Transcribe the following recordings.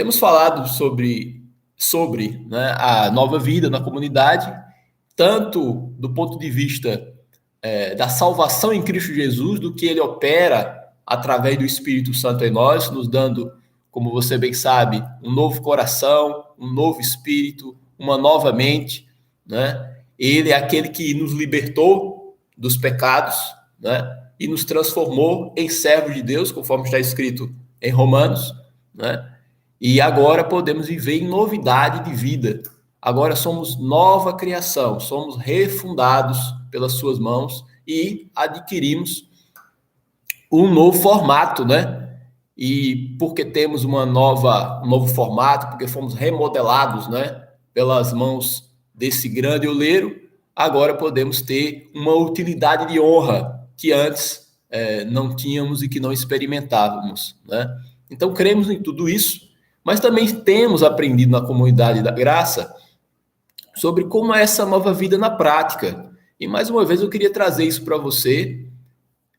Temos falado sobre né, a nova vida na comunidade, tanto do ponto de vista da salvação em Cristo Jesus, do que ele opera através do Espírito Santo em nós, nos dando, como você bem sabe, um novo coração, um novo espírito, uma nova mente, né? Ele é aquele que nos libertou dos pecados, né? E nos transformou em servos de Deus, conforme está escrito em Romanos, né? E agora podemos viver em novidade de vida. Agora somos nova criação, somos refundados pelas suas mãos e adquirimos um novo formato, né? E porque temos um novo formato, porque fomos remodelados, né, pelas mãos desse grande oleiro, agora podemos ter uma utilidade de honra que antes não tínhamos e que não experimentávamos, né? Então cremos em tudo isso, mas também temos aprendido na comunidade da graça sobre como é essa nova vida na prática. E mais uma vez eu queria trazer isso para você,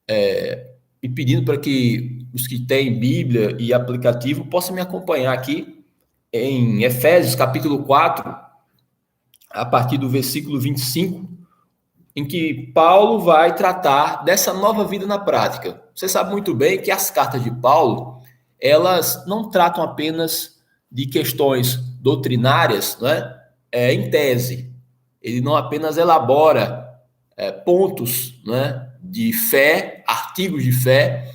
e pedindo para que os que têm Bíblia e aplicativo possam me acompanhar aqui em Efésios capítulo 4, a partir do versículo 25, em que Paulo vai tratar dessa nova vida na prática. Você sabe muito bem que as cartas de Paulo, elas não tratam apenas de questões doutrinárias, né, em tese. Ele não apenas elabora pontos, né, de fé, artigos de fé,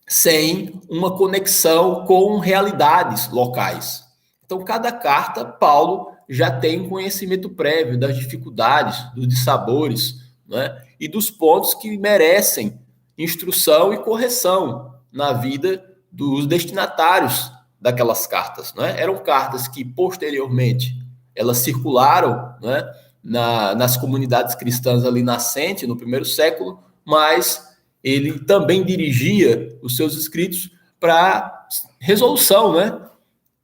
sem uma conexão com realidades locais. Então, cada carta, Paulo já tem um conhecimento prévio das dificuldades, dos dissabores, né, e dos pontos que merecem instrução e correção na vida dos destinatários daquelas cartas, né? Eram cartas que, posteriormente, elas circularam, né, nas comunidades cristãs ali nascentes, no primeiro século, mas ele também dirigia os seus escritos para resolução, né,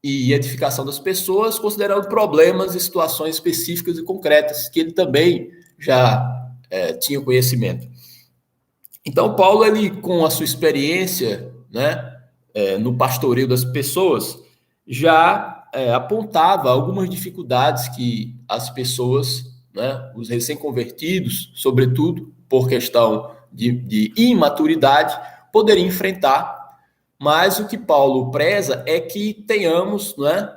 e edificação das pessoas, considerando problemas e situações específicas e concretas, que ele também já tinha conhecimento. Então, Paulo, ele, com a sua experiência, né, no pastoreio das pessoas, já apontava algumas dificuldades que as pessoas, né, os recém-convertidos, sobretudo por questão de imaturidade, poderiam enfrentar. Mas o que Paulo preza é que tenhamos, né,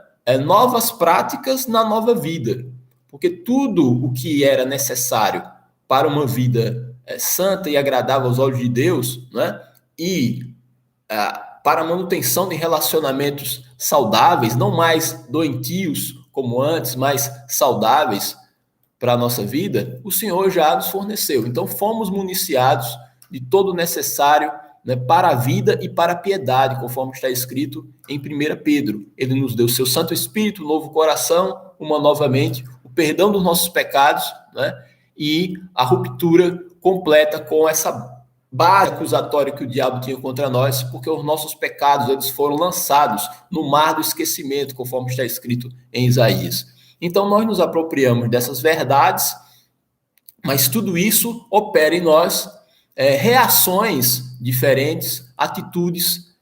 novas práticas na nova vida, porque tudo o que era necessário para uma vida santa e agradável aos olhos de Deus, né, e para a manutenção de relacionamentos saudáveis, não mais doentios como antes, mas saudáveis para a nossa vida, o Senhor já nos forneceu. Então fomos municiados de todo o necessário, né, para a vida e para a piedade, conforme está escrito em 1 Pedro. Ele nos deu seu Santo Espírito, um novo coração, uma nova mente, o perdão dos nossos pecados, né, e a ruptura completa com essa base acusatória que o diabo tinha contra nós, porque os nossos pecados eles foram lançados no mar do esquecimento, conforme está escrito em Isaías. Então nós nos apropriamos dessas verdades, mas tudo isso opera em nós reações diferentes, atitudes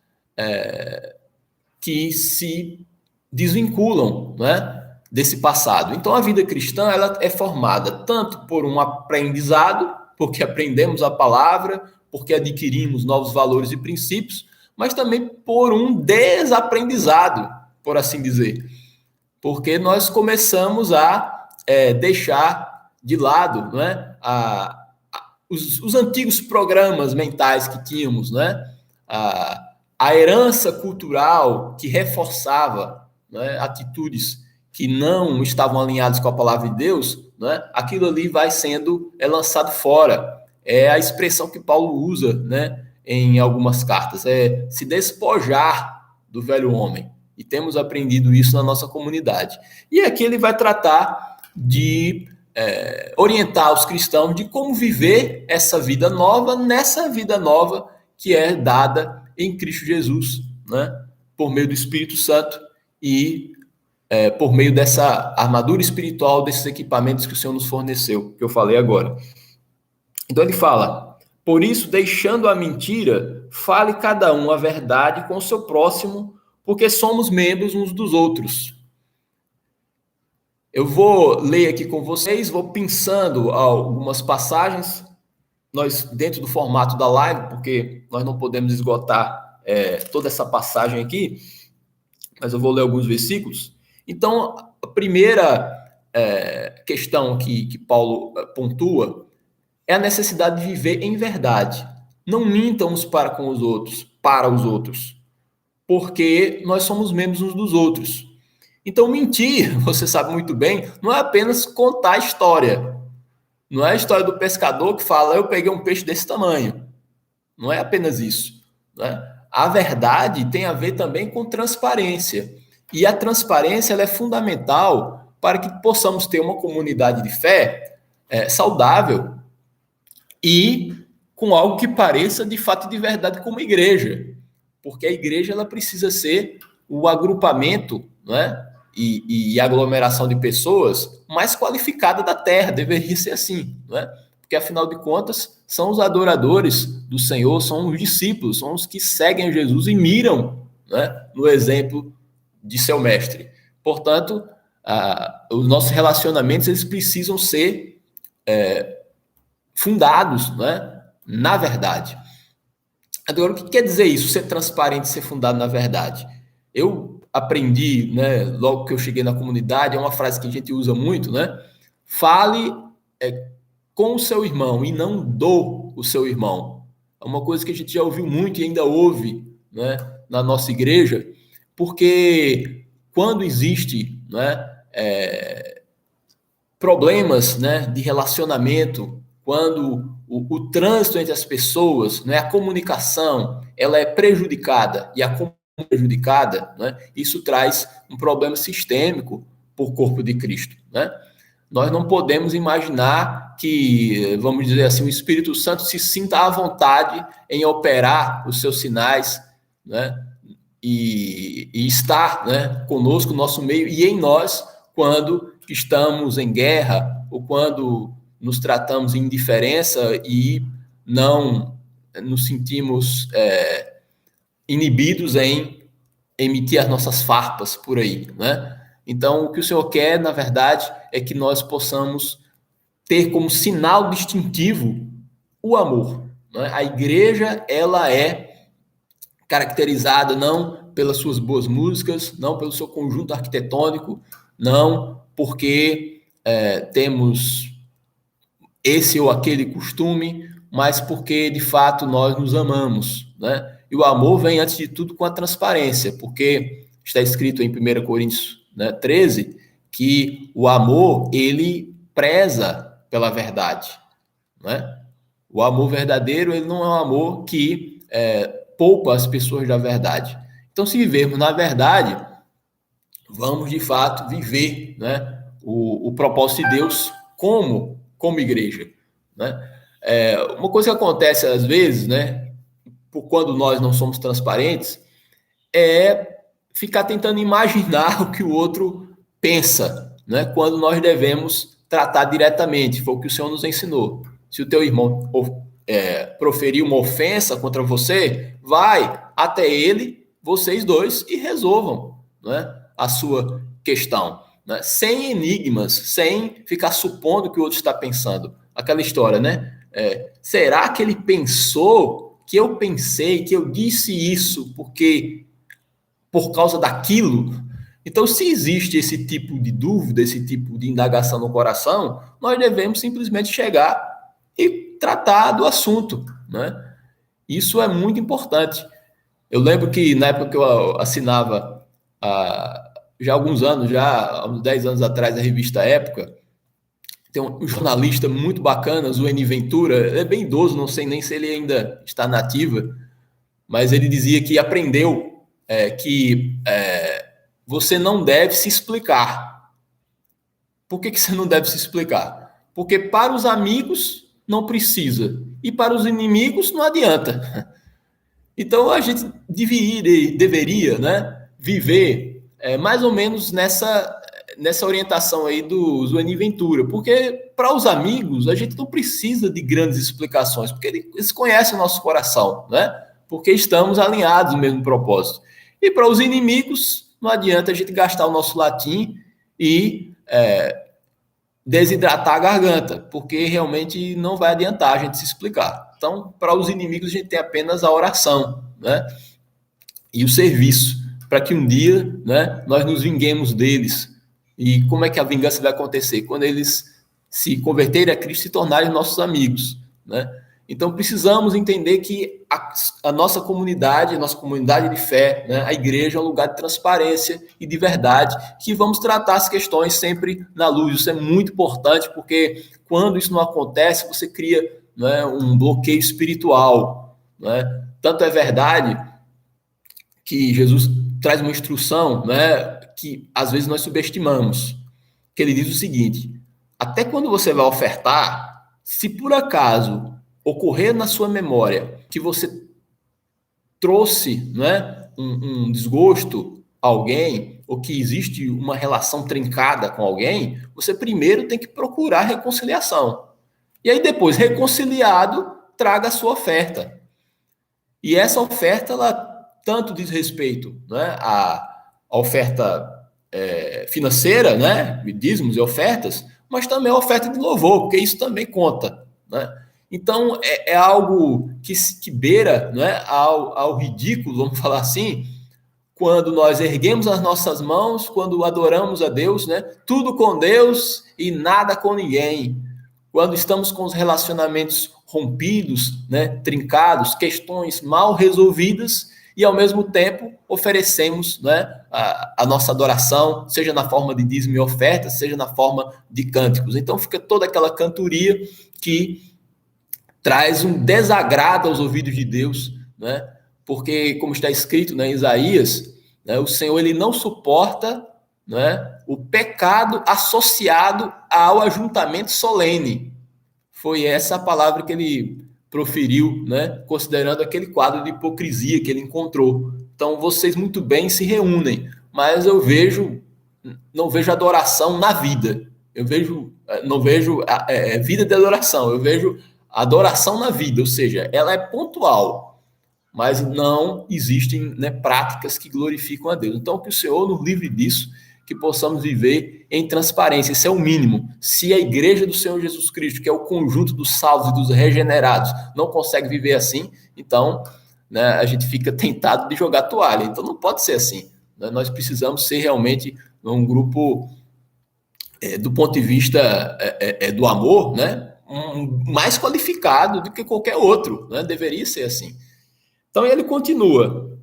que se desvinculam, né, desse passado. Então a vida cristã ela é formada tanto por um aprendizado, porque aprendemos a palavra, porque adquirimos novos valores e princípios, mas também por um desaprendizado, por assim dizer. Porque nós começamos a deixar de lado, né, os antigos programas mentais que tínhamos, né, a herança cultural que reforçava, né, atitudes que não estavam alinhadas com a palavra de Deus, né, aquilo ali vai sendo lançado fora. É a expressão que Paulo usa, né, em algumas cartas, é se despojar do velho homem. E temos aprendido isso na nossa comunidade. E aqui ele vai tratar de orientar os cristãos de como viver essa vida nova, nessa vida nova que é dada em Cristo Jesus, né, por meio do Espírito Santo e por meio dessa armadura espiritual, desses equipamentos que o Senhor nos forneceu, que eu falei agora. Então ele fala, por isso, deixando a mentira, fale cada um a verdade com o seu próximo, Porque somos membros uns dos outros. Eu vou ler aqui com vocês, vou pensando algumas passagens, nós dentro do formato da live, porque nós não podemos esgotar toda essa passagem aqui, mas eu vou ler alguns versículos. Então, a primeira questão que Paulo pontua é a necessidade de viver em verdade. Não mintam uns para os outros, porque nós somos membros uns dos outros. Então, mentir, você sabe muito bem, não é apenas contar a história. Não é a história do pescador que fala, eu peguei um peixe desse tamanho. Não é apenas isso, né? A verdade tem a ver também com transparência. E a transparência ela é fundamental para que possamos ter uma comunidade de fé saudável e com algo que pareça de fato e de verdade como igreja. Porque a igreja ela precisa ser o agrupamento, né? E aglomeração de pessoas mais qualificada da terra, deveria ser assim, né? Porque afinal de contas são os adoradores do Senhor, são os discípulos, são os que seguem Jesus e miram, né, no exemplo de seu mestre. Portanto, os nossos relacionamentos eles precisam ser fundados, né, na verdade. Agora, o que quer dizer isso, ser transparente, ser fundado na verdade? Eu aprendi, né, logo que eu cheguei na comunidade, é uma frase que a gente usa muito, né? Fale com o seu irmão e não do o seu irmão. É uma coisa que a gente já ouviu muito e ainda ouve, né, na nossa igreja, porque quando existe, né, problemas, né, de relacionamento, quando o trânsito entre as pessoas, né, a comunicação, ela é prejudicada e a prejudicada, né, isso traz um problema sistêmico para o corpo de Cristo, né? Nós não podemos imaginar que, vamos dizer assim, o Espírito Santo se sinta à vontade em operar os seus sinais, né, e estar, né, conosco, no nosso meio e em nós, quando estamos em guerra ou quando nos tratamos em indiferença e não nos sentimos inibidos em emitir as nossas farpas por aí, né? Então, o que o Senhor quer, na verdade, é que nós possamos ter como sinal distintivo o amor, né? A igreja, ela é caracterizada não pelas suas boas músicas, não pelo seu conjunto arquitetônico, não porque temos esse ou aquele costume, mas porque, de fato, nós nos amamos, né? E o amor vem, antes de tudo, com a transparência, porque está escrito em 1 Coríntios, né, 13, que o amor, ele preza pela verdade, né? O amor verdadeiro, ele não é um amor que poupa as pessoas da verdade. Então, se vivermos na verdade, vamos, de fato, viver, né, o propósito de Deus como igreja, né? Uma coisa que acontece às vezes, né, quando nós não somos transparentes, é ficar tentando imaginar o que o outro pensa, né? Quando nós devemos tratar diretamente, foi o que o Senhor nos ensinou. Se o teu irmão proferir uma ofensa contra você, vai até ele, vocês dois, e resolvam, né, a sua questão, né? Sem enigmas, sem ficar supondo que o outro está pensando. Aquela história, né? Será que ele pensou que eu pensei, que eu disse isso por causa daquilo? Então, se existe esse tipo de dúvida, esse tipo de indagação no coração, nós devemos simplesmente chegar e tratar do assunto, né? Isso é muito importante. Eu lembro que na época que eu assinava, já há alguns anos, já há uns 10 anos atrás, a revista Época, tem um jornalista muito bacana, Zueni Ventura, ele é bem idoso, não sei nem se ele ainda está na ativa, mas ele dizia que aprendeu que você não deve se explicar. Por que você não deve se explicar? Porque para os amigos não precisa, e para os inimigos não adianta. Então a gente deveria, né, viver mais ou menos nessa orientação aí do Zueni Ventura, porque para os amigos a gente não precisa de grandes explicações, porque eles conhecem o nosso coração, né? Porque estamos alinhados no mesmo propósito. E para os inimigos, não adianta a gente gastar o nosso latim e desidratar a garganta, porque realmente não vai adiantar a gente se explicar. Então, para os inimigos, a gente tem apenas a oração, né? E o serviço, para que um dia, né, nós nos vinguemos deles. E como é que a vingança vai acontecer? Quando eles se converterem a Cristo e se tornarem nossos amigos, né? Então, precisamos entender que a nossa comunidade de fé, né, a igreja é um lugar de transparência e de verdade, que vamos tratar as questões sempre na luz. Isso é muito importante, porque quando isso não acontece, você cria, né, um bloqueio espiritual, né? Tanto é verdade que Jesus traz uma instrução, né, que às vezes nós subestimamos, que ele diz o seguinte: até quando você vai ofertar, se por acaso ocorrer na sua memória que você trouxe, né, um desgosto a alguém, ou que existe uma relação trincada com alguém, você primeiro tem que procurar reconciliação. E aí depois, reconciliado, traga a sua oferta. E essa oferta, ela tanto diz respeito, né, à oferta financeira, né, dízimos e ofertas, mas também a oferta de louvor, porque isso também conta, né? Então, é algo que beira, né, ao ridículo, vamos falar assim, quando nós erguemos as nossas mãos, quando adoramos a Deus, né, tudo com Deus e nada com ninguém. Quando estamos com os relacionamentos rompidos, né, trincados, questões mal resolvidas, e ao mesmo tempo oferecemos, né, a nossa adoração, seja na forma de dízimo e oferta, seja na forma de cânticos. Então fica toda aquela cantoria que traz um desagrado aos ouvidos de Deus, né? Porque, como está escrito, né, em Isaías, né, o Senhor ele não suporta, né, o pecado associado ao ajuntamento solene. Foi essa a palavra que ele proferiu, né, considerando aquele quadro de hipocrisia que ele encontrou. Então, vocês muito bem se reúnem, mas não vejo adoração na vida. Não vejo vida de adoração, eu vejo adoração na vida, ou seja, ela é pontual, mas não existem, né, práticas que glorificam a Deus. Então, que o Senhor nos livre disso, que possamos viver em transparência, isso é o mínimo. Se a igreja do Senhor Jesus Cristo, que é o conjunto dos salvos e dos regenerados, não consegue viver assim, então, né, a gente fica tentado de jogar toalha. Então, não pode ser assim, né? Nós precisamos ser realmente um grupo, do ponto de vista do amor, né, mais qualificado do que qualquer outro, né? Deveria ser assim. Então ele continua: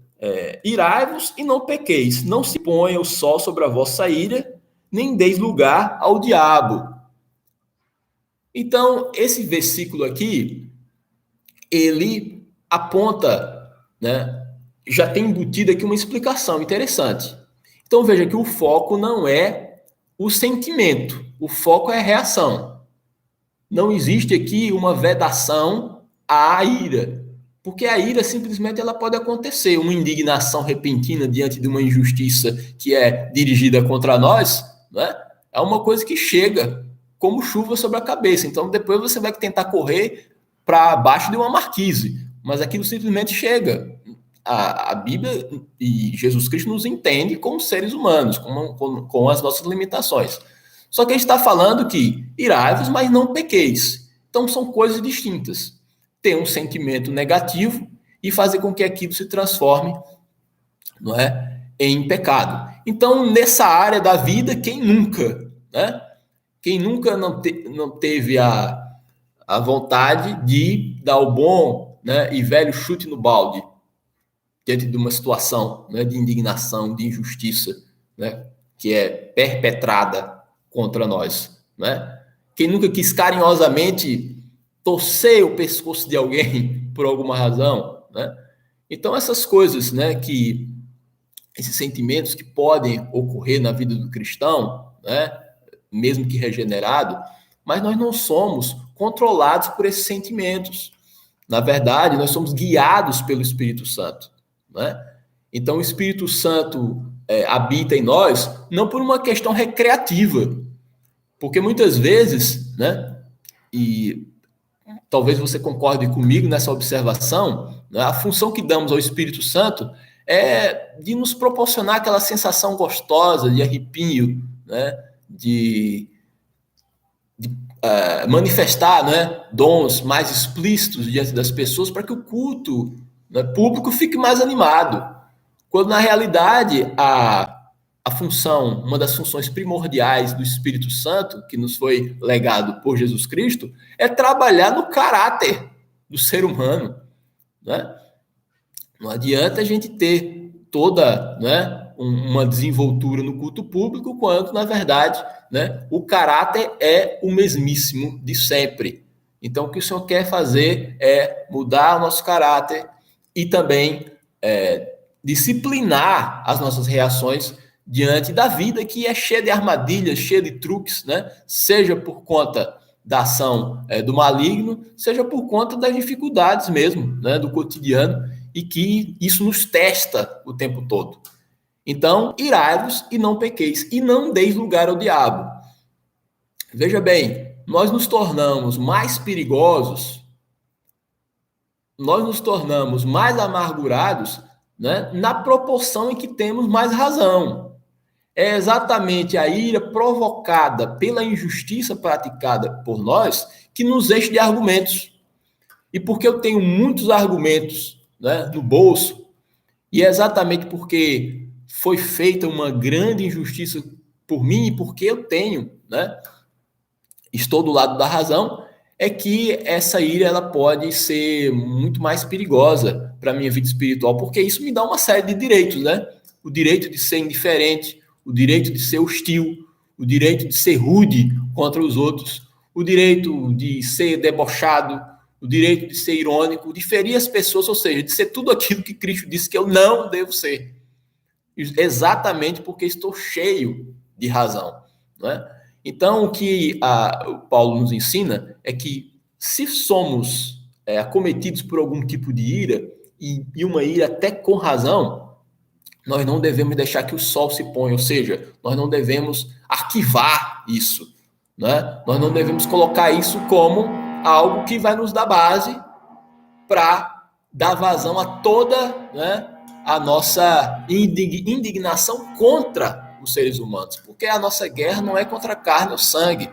irai-vos e não pequeis, não se ponha o sol sobre a vossa ira, nem deis lugar ao diabo. Então esse versículo aqui, ele aponta, né, já tem embutido aqui uma explicação interessante. Então veja que o foco não é o sentimento, o foco é a reação. Não existe aqui uma vedação à ira, porque a ira simplesmente ela pode acontecer, uma indignação repentina diante de uma injustiça que é dirigida contra nós, né? É uma coisa que chega como chuva sobre a cabeça. Então depois você vai tentar correr para baixo de uma marquise, mas aquilo simplesmente chega. A Bíblia e Jesus Cristo nos entende como seres humanos, com as nossas limitações. Só que a gente está falando que irai-vos, mas não pequeis. Então são coisas distintas. Ter um sentimento negativo e fazer com que aquilo se transforme, não é, em pecado. Então, nessa área da vida, quem nunca, né? Quem nunca não teve a vontade de dar o bom, né, e velho chute no balde diante de uma situação, né, de indignação, de injustiça, né, que é perpetrada contra nós, né? Quem nunca quis carinhosamente torcer o pescoço de alguém por alguma razão, né? Então essas coisas, né, esses sentimentos que podem ocorrer na vida do cristão, né, mesmo que regenerado, mas nós não somos controlados por esses sentimentos. Na verdade, nós somos guiados pelo Espírito Santo, né? Então o Espírito Santo habita em nós não por uma questão recreativa, porque muitas vezes, né, e talvez você concorde comigo nessa observação, né, a função que damos ao Espírito Santo é de nos proporcionar aquela sensação gostosa de arrepio, né? de manifestar, né, dons mais explícitos diante das pessoas para que o culto, né, público fique mais animado. Quando, na realidade, a função, uma das funções primordiais do Espírito Santo, que nos foi legado por Jesus Cristo, é trabalhar no caráter do ser humano, né? Não adianta a gente ter toda, né, uma desenvoltura no culto público, quando, na verdade, né, o caráter é o mesmíssimo de sempre. Então, o que o Senhor quer fazer é mudar o nosso caráter e também disciplinar as nossas reações diante da vida, que é cheia de armadilhas, cheia de truques, né? Seja por conta da ação do maligno, seja por conta das dificuldades mesmo, né, do cotidiano, e que isso nos testa o tempo todo. Então, irai-vos e não pequeis, e não deis lugar ao diabo. Veja bem, nós nos tornamos mais perigosos, nós nos tornamos mais amargurados, né, na proporção em que temos mais razão. É exatamente a ira provocada pela injustiça praticada por nós que nos enche de argumentos. E porque eu tenho muitos argumentos, né, no bolso, e é exatamente porque foi feita uma grande injustiça por mim e porque eu tenho, né, estou do lado da razão, é que essa ira ela pode ser muito mais perigosa para a minha vida espiritual, porque isso me dá uma série de direitos, né? O direito de ser indiferente, o direito de ser hostil, o direito de ser rude contra os outros, o direito de ser debochado, o direito de ser irônico, de ferir as pessoas, ou seja, de ser tudo aquilo que Cristo disse que eu não devo ser. Exatamente porque estou cheio de razão, não é? Então, o que o Paulo nos ensina é que se somos acometidos por algum tipo de ira, e uma ira até com razão, nós não devemos deixar que o sol se ponha, ou seja, nós não devemos arquivar isso, né? Nós não devemos colocar isso como algo que vai nos dar base para dar vazão a toda, né, a nossa indignação contra os seres humanos, porque a nossa guerra não é contra a carne ou sangue,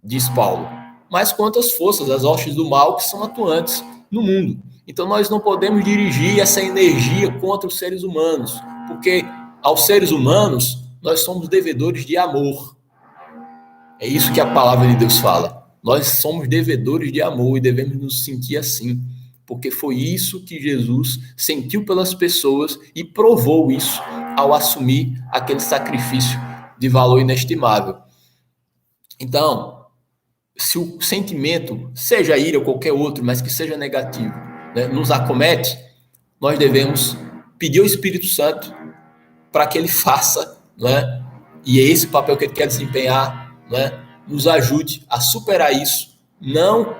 diz Paulo, mas contra as forças, as hostes do mal que são atuantes no mundo. Então nós não podemos dirigir essa energia contra os seres humanos, porque aos seres humanos nós somos devedores de amor. É isso que a palavra de Deus fala. Nós somos devedores de amor e devemos nos sentir assim, porque foi isso que Jesus sentiu pelas pessoas e provou isso ao assumir aquele sacrifício de valor inestimável. Então, se o sentimento, seja ira ou qualquer outro, mas que seja negativo, né, nos acomete, nós devemos pedir ao Espírito Santo para que ele faça, né, e é esse o papel que ele quer desempenhar, né, nos ajude a superar isso, não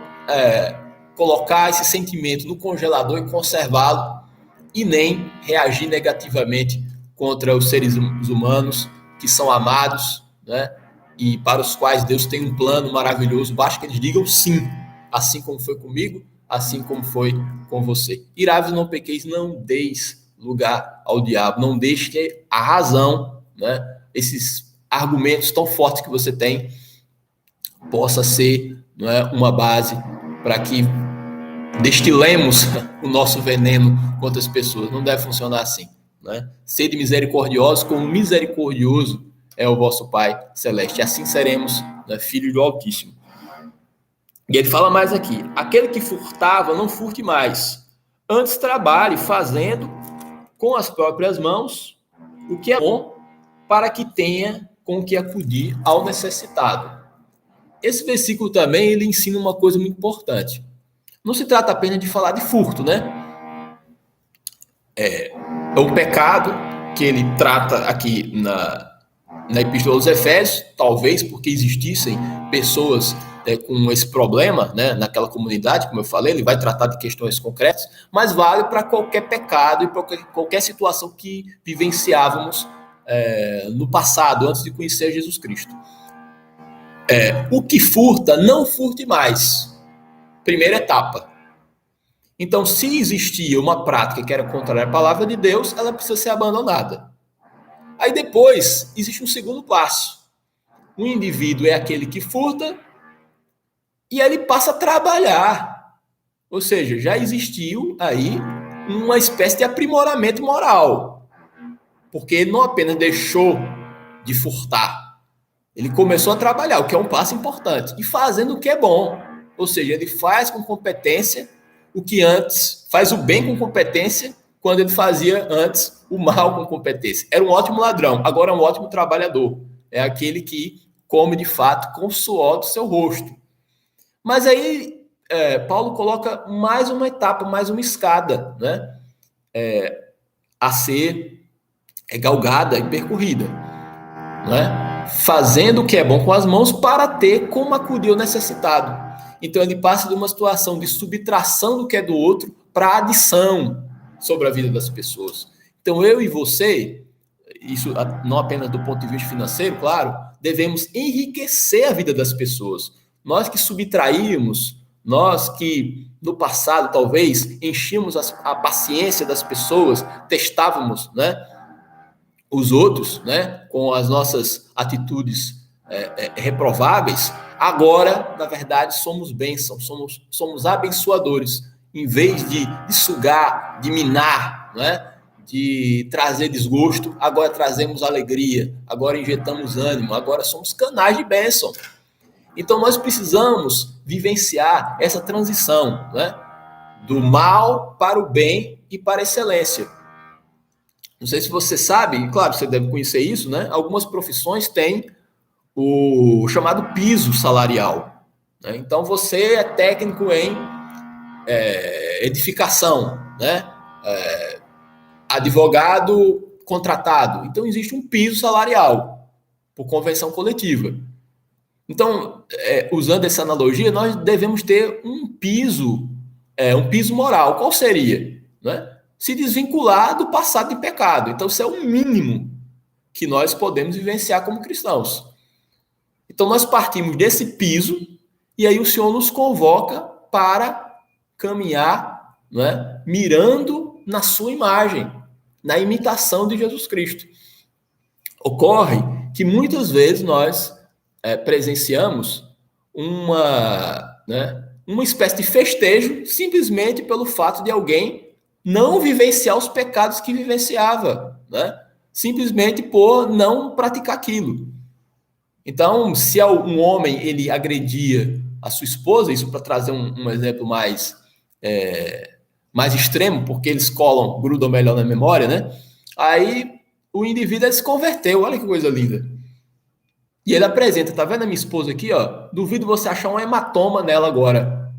colocar esse sentimento no congelador e conservá-lo, e nem reagir negativamente contra os seres humanos que são amados, né, e para os quais Deus tem um plano maravilhoso. Basta que eles digam sim, assim como foi comigo, assim como foi com você. Irai-vos, não pequeis, não deis lugar ao diabo, não deixe que a razão, né, esses argumentos tão fortes que você tem, possa ser, não é, uma base para que destilemos o nosso veneno contra as pessoas. Não deve funcionar assim, né? Sede misericordiosos, como misericordioso é o vosso Pai Celeste. Assim seremos, né, filhos do Altíssimo. E ele fala mais aqui: aquele que furtava, não furte mais. Antes trabalhe fazendo com as próprias mãos o que é bom, para que tenha com que acudir ao necessitado. Esse versículo também ele ensina uma coisa muito importante. Não se trata apenas de falar de furto, né? É o pecado que ele trata aqui na Epístola aos Efésios, talvez porque existissem pessoas com esse problema, né, naquela comunidade, como eu falei, ele vai tratar de questões concretas, mas vale para qualquer pecado e para qualquer situação que vivenciávamos no passado, antes de conhecer Jesus Cristo. O que furta, não furte mais. Primeira etapa. Então, se existia uma prática que era contrária à palavra de Deus, ela precisa ser abandonada. Aí depois, existe um segundo passo. O indivíduo é aquele que furta e ele passa a trabalhar. Ou seja, já existiu aí uma espécie de aprimoramento moral. Porque ele não apenas deixou de furtar, ele começou a trabalhar, o que é um passo importante, e fazendo o que é bom. Ou seja, ele faz com competência o que antes, faz o bem com competência, quando ele fazia antes o mal com competência. Era um ótimo ladrão, agora é um ótimo trabalhador. É aquele que come de fato com o suor do seu rosto. Mas aí Paulo coloca mais uma etapa, mais uma escada, né? A ser galgada e percorrida, né? Fazendo o que é bom com as mãos para ter como acudir o necessitado. Então ele passa de uma situação de subtração do que é do outro para adição sobre a vida das pessoas. Então eu e você, isso não apenas do ponto de vista financeiro, claro, devemos enriquecer a vida das pessoas. Nós que subtraímos, nós que no passado talvez enchíamos a paciência das pessoas, testávamos, né, os outros, né, com as nossas atitudes reprováveis, agora, na verdade, somos bênçãos, somos abençoadores, em vez de sugar, de minar, né, de trazer desgosto, agora trazemos alegria, agora injetamos ânimo, agora somos canais de bênção. Então nós precisamos vivenciar essa transição, né, do mal para o bem e para a excelência. Não sei se você sabe, claro, você deve conhecer isso, né? Algumas profissões têm o chamado piso salarial, né? Então você é técnico em edificação, né? Advogado contratado. Então existe um piso salarial por convenção coletiva. Então, usando essa analogia, nós devemos ter um piso moral. Qual seria? Né? Se desvincular do passado de pecado. Então, isso é o mínimo que nós podemos vivenciar como cristãos. Então, nós partimos desse piso e aí o Senhor nos convoca para caminhar, né, mirando na sua imagem, na imitação de Jesus Cristo. Ocorre que muitas vezes nós presenciamos uma espécie de festejo simplesmente pelo fato de alguém não vivenciar os pecados que vivenciava, né? Simplesmente por não praticar aquilo. Então, se um homem ele agredia a sua esposa, isso para trazer um exemplo mais extremo, porque eles grudam melhor na memória, né? Aí o indivíduo se converteu, olha que coisa linda. E ele apresenta, tá vendo a minha esposa aqui, ó? Duvido você achar um hematoma nela agora.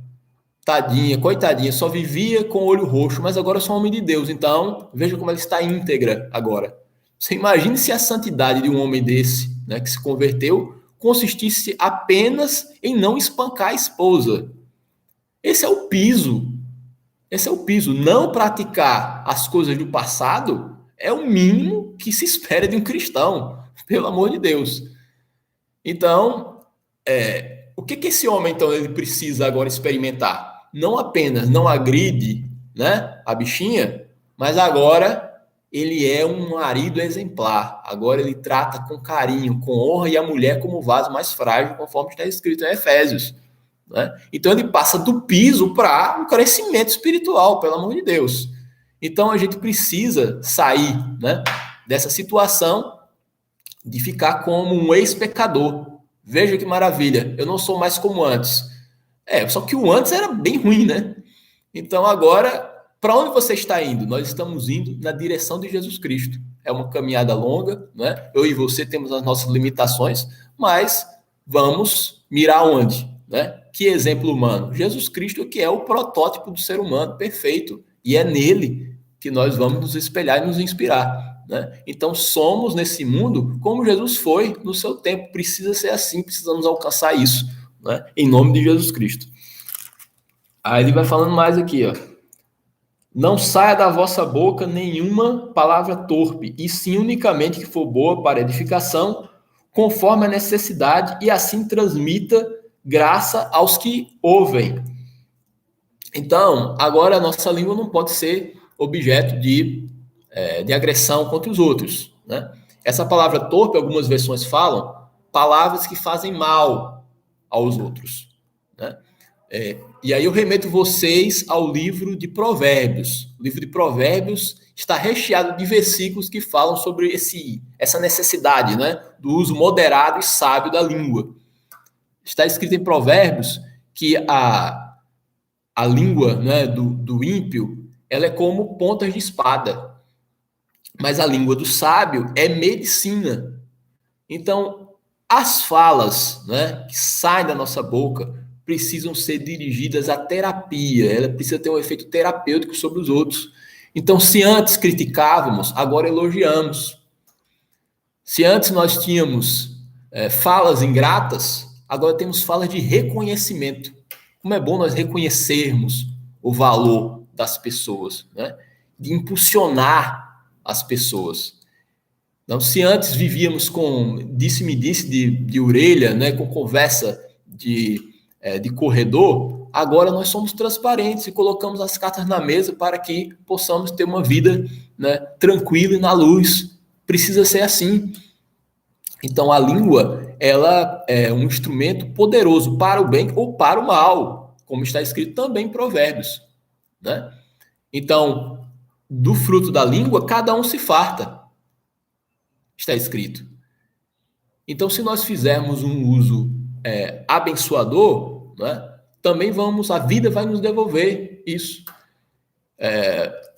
Tadinha, coitadinha, só vivia com o olho roxo, mas agora eu sou um homem de Deus, então veja como ela está íntegra agora. Você imagine se a santidade de um homem desse, né, que se converteu, consistisse apenas em não espancar a esposa. Esse é o piso. Esse é o piso. Não praticar as coisas do passado é o mínimo que se espera de um cristão, pelo amor de Deus. Então, o que esse homem então ele precisa agora experimentar? Não apenas não agride, né, a bichinha, mas agora ele é um marido exemplar. Agora ele trata com carinho, com honra e a mulher como vaso mais frágil, conforme está escrito em Efésios. Né? Então ele passa do piso para um crescimento espiritual, pelo amor de Deus. Então a gente precisa sair, né, dessa situação de ficar como um ex-pecador. Veja que maravilha, eu não sou mais como antes. Só que o antes era bem ruim, né? Então agora, para onde você está indo? Nós estamos indo na direção de Jesus Cristo. É uma caminhada longa, né? Eu e você temos as nossas limitações, mas vamos mirar onde? Né? Que exemplo humano? Jesus Cristo, que é o protótipo do ser humano perfeito, e é nele que nós vamos nos espelhar e nos inspirar. Né? Então somos nesse mundo como Jesus foi no seu tempo. Precisa ser assim, precisamos alcançar isso, né? Em nome de Jesus Cristo. Aí ele vai falando mais aqui, ó. Não saia da vossa boca nenhuma palavra torpe, e sim unicamente que for boa para edificação, conforme a necessidade, e assim transmita graça aos que ouvem. Então, agora a nossa língua não pode ser objeto de agressão contra os outros, né? Essa palavra torpe, algumas versões falam, palavras que fazem mal aos outros, né? E aí eu remeto vocês ao livro de Provérbios. O livro de Provérbios está recheado de versículos que falam sobre essa necessidade, né, do uso moderado e sábio da língua. Está escrito em Provérbios que a língua, né, do ímpio, ela é como pontas de espada, mas a língua do sábio é medicina. Então, as falas, né, que saem da nossa boca precisam ser dirigidas à terapia, ela precisa ter um efeito terapêutico sobre os outros. Então, se antes criticávamos, agora elogiamos. Se antes nós tínhamos falas ingratas, agora temos falas de reconhecimento. Como é bom nós reconhecermos o valor das pessoas, né? De impulsionar as pessoas. Então, se antes vivíamos com disse-me-disse de orelha, né, com conversa de corredor, agora nós somos transparentes e colocamos as cartas na mesa para que possamos ter uma vida, né, tranquila e na luz. Precisa ser assim. Então, a língua, ela é um instrumento poderoso para o bem ou para o mal, como está escrito também em Provérbios, né? Então, do fruto da língua, cada um se farta, está escrito. Então, se nós fizermos um uso abençoador, né, também a vida vai nos devolver isso.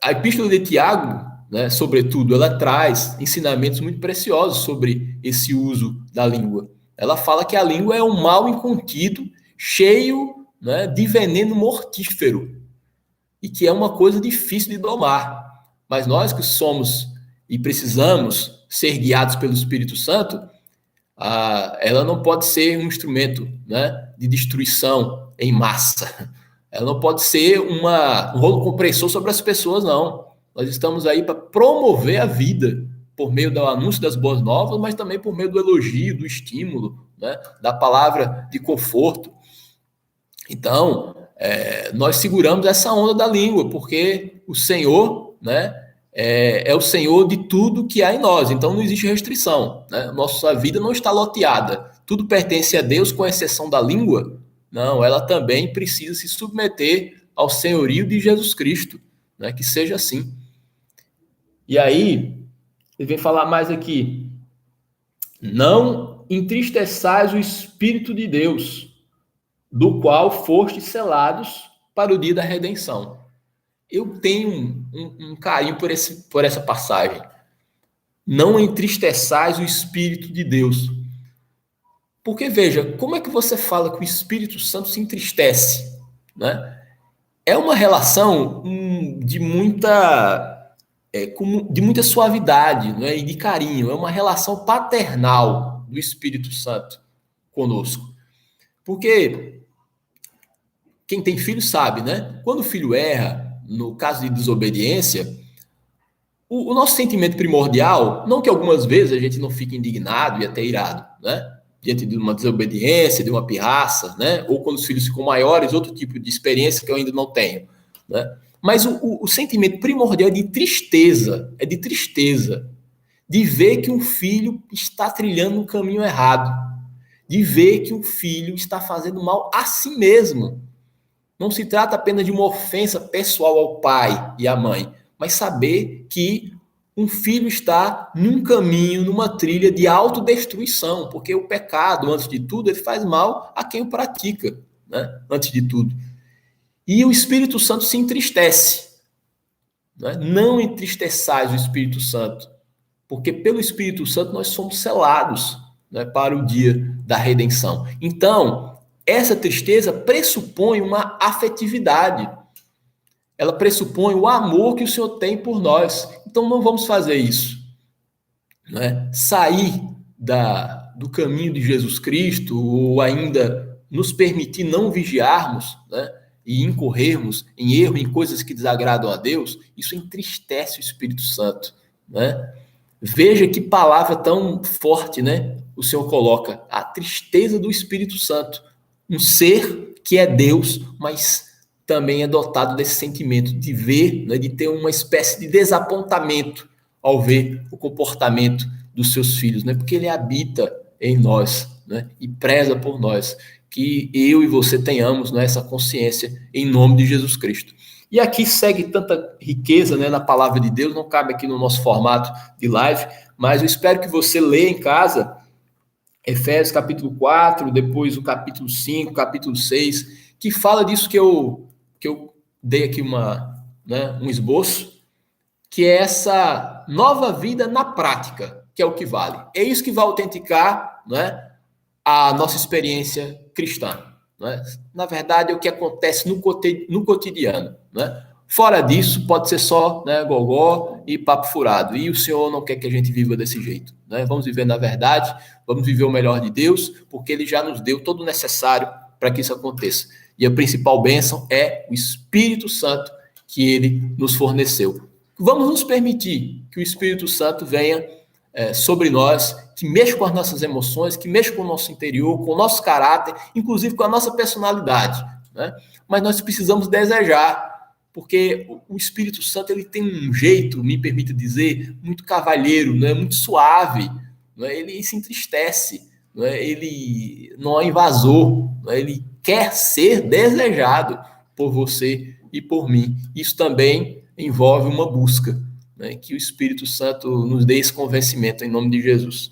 A Epístola de Tiago, né, sobretudo, ela traz ensinamentos muito preciosos sobre esse uso da língua. Ela fala que a língua é um mal incontido, cheio, né, de veneno mortífero, e que é uma coisa difícil de domar. Mas nós que somos e precisamos ser guiados pelo Espírito Santo, ela não pode ser um instrumento, né, de destruição em massa. Ela não pode ser um rolo compressor sobre as pessoas, não. Nós estamos aí para promover a vida por meio do anúncio das boas novas, mas também por meio do elogio, do estímulo, né, da palavra de conforto. Então, nós seguramos essa onda da língua, porque o Senhor, né, é o Senhor de tudo que há em nós. Então, não existe restrição, né? Nossa vida não está loteada. Tudo pertence a Deus, com exceção da língua. Não, ela também precisa se submeter ao senhorio de Jesus Cristo, né? Que seja assim. E aí, ele vem falar mais aqui. Não entristeçais o Espírito de Deus, do qual fostes selados para o dia da redenção. Eu tenho um carinho por essa passagem. Não entristeçais o Espírito de Deus. Porque, veja, como é que você fala que o Espírito Santo se entristece, né? É uma relação de muita suavidade, né, e de carinho. É uma relação paternal do Espírito Santo conosco. Porque quem tem filho sabe, né? Quando o filho erra, no caso de desobediência, o nosso sentimento primordial, não que algumas vezes a gente não fique indignado e até irado, né? Diante de uma desobediência, de uma pirraça, né? Ou quando os filhos ficam maiores, outro tipo de experiência que eu ainda não tenho, né? Mas o sentimento primordial é de tristeza, de ver que um filho está trilhando um caminho errado, de ver que um filho está fazendo mal a si mesmo. Não se trata apenas de uma ofensa pessoal ao pai e à mãe, mas saber que um filho está num caminho, numa trilha de autodestruição, porque o pecado, antes de tudo, ele faz mal a quem o pratica, né? Antes de tudo. E o Espírito Santo se entristece, né? Não entristeçais o Espírito Santo, porque pelo Espírito Santo nós somos selados, né, para o dia da redenção. Então, essa tristeza pressupõe uma afetividade. Ela pressupõe o amor que o Senhor tem por nós. Então não vamos fazer isso, né? Sair do caminho de Jesus Cristo, ou ainda nos permitir não vigiarmos, né, e incorrermos em erro, em coisas que desagradam a Deus, isso entristece o Espírito Santo, né? Veja que palavra tão forte, né? O Senhor coloca a tristeza do Espírito Santo, um ser que é Deus, mas também é dotado desse sentimento de ver, né, de ter uma espécie de desapontamento ao ver o comportamento dos seus filhos, né, porque ele habita em nós, né, e preza por nós, que eu e você tenhamos, né, essa consciência em nome de Jesus Cristo. E aqui segue tanta riqueza, né, na palavra de Deus, não cabe aqui no nosso formato de live, mas eu espero que você leia em casa Efésios capítulo 4, depois o capítulo 5, capítulo 6, que fala disso que eu dei aqui um esboço, que é essa nova vida na prática, que é o que vale. É isso que vai autenticar, né, a nossa experiência cristã. Né? Na verdade, é o que acontece no cotidiano. Né? Fora disso, pode ser só, né, gogó e papo furado. E o Senhor não quer que a gente viva desse jeito. Né? Vamos viver na verdade, vamos viver o melhor de Deus, porque Ele já nos deu todo o necessário para que isso aconteça. E a principal bênção é o Espírito Santo que Ele nos forneceu. Vamos nos permitir que o Espírito Santo venha sobre nós, que mexa com as nossas emoções, que mexa com o nosso interior, com o nosso caráter, inclusive com a nossa personalidade. Né? Mas nós precisamos desejar, porque o Espírito Santo ele tem um jeito, me permita dizer, muito cavalheiro, né? Muito suave. Né? Ele se entristece, né? Ele não é invasor, né? Ele quer ser desejado por você e por mim. Isso também envolve uma busca. Né, que o Espírito Santo nos dê esse convencimento em nome de Jesus.